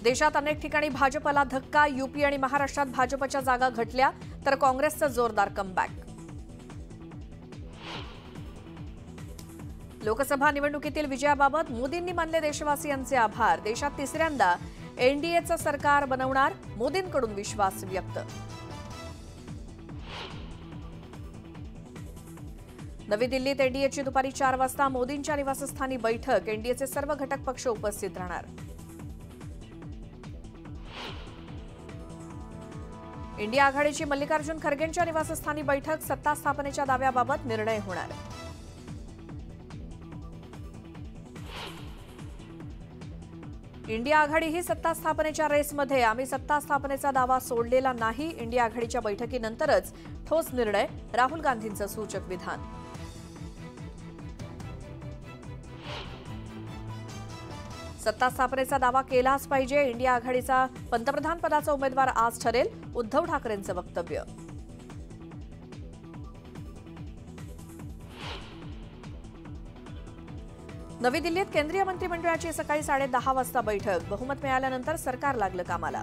देशात अनेक ठिकाणी भाजपला धक्का, यूपी आणि महाराष्ट्रात भाजपच्या जागा घटल्या तर काँग्रेसचं जोरदार कमबॅक। लोकसभा निवडणुकीतील विजयाबाबत मोदींनी मानले देशवासियांचे आभार। देशात तिसऱ्यांदा एनडीएचं सरकार बनवणार, मोदींकडून विश्वास व्यक्त। नवी दिल्लीत एनडीएची दुपारी 4 वाजता मोदींच्या निवासस्थानी बैठक, एनडीएचे सर्व घटक पक्ष उपस्थित राहणार। इंडिया आघाडीची मल्लिकार्जुन खरगेंच्या निवासस्थानी बैठक, सत्ता स्थापनेच्या दाव्याबाबत निर्णय होणार। इंडिया आघाडी ही सत्ता स्थापनेच्या रेसमध्ये, आम्ही सत्ता स्थापनेचा दावा सोडलेला नाही। इंडिया आघाडीच्या बैठकीनंतरच ठोस निर्णय, राहुल गांधींचं सूचक विधान। सत्ता स्थापनेचा दावा केलाच पाहिजे, इंडिया आघाडीचा पंतप्रधान पदाचा उमेदवार आज ठरेल, उद्धव ठाकरेंचं वक्तव्य। नवी दिल्लीत केंद्रीय मंत्रिमंडळाची सकाळी 10:30 वाजता बैठक, बहुमत मिळाल्यानंतर सरकार लागलं कामाला।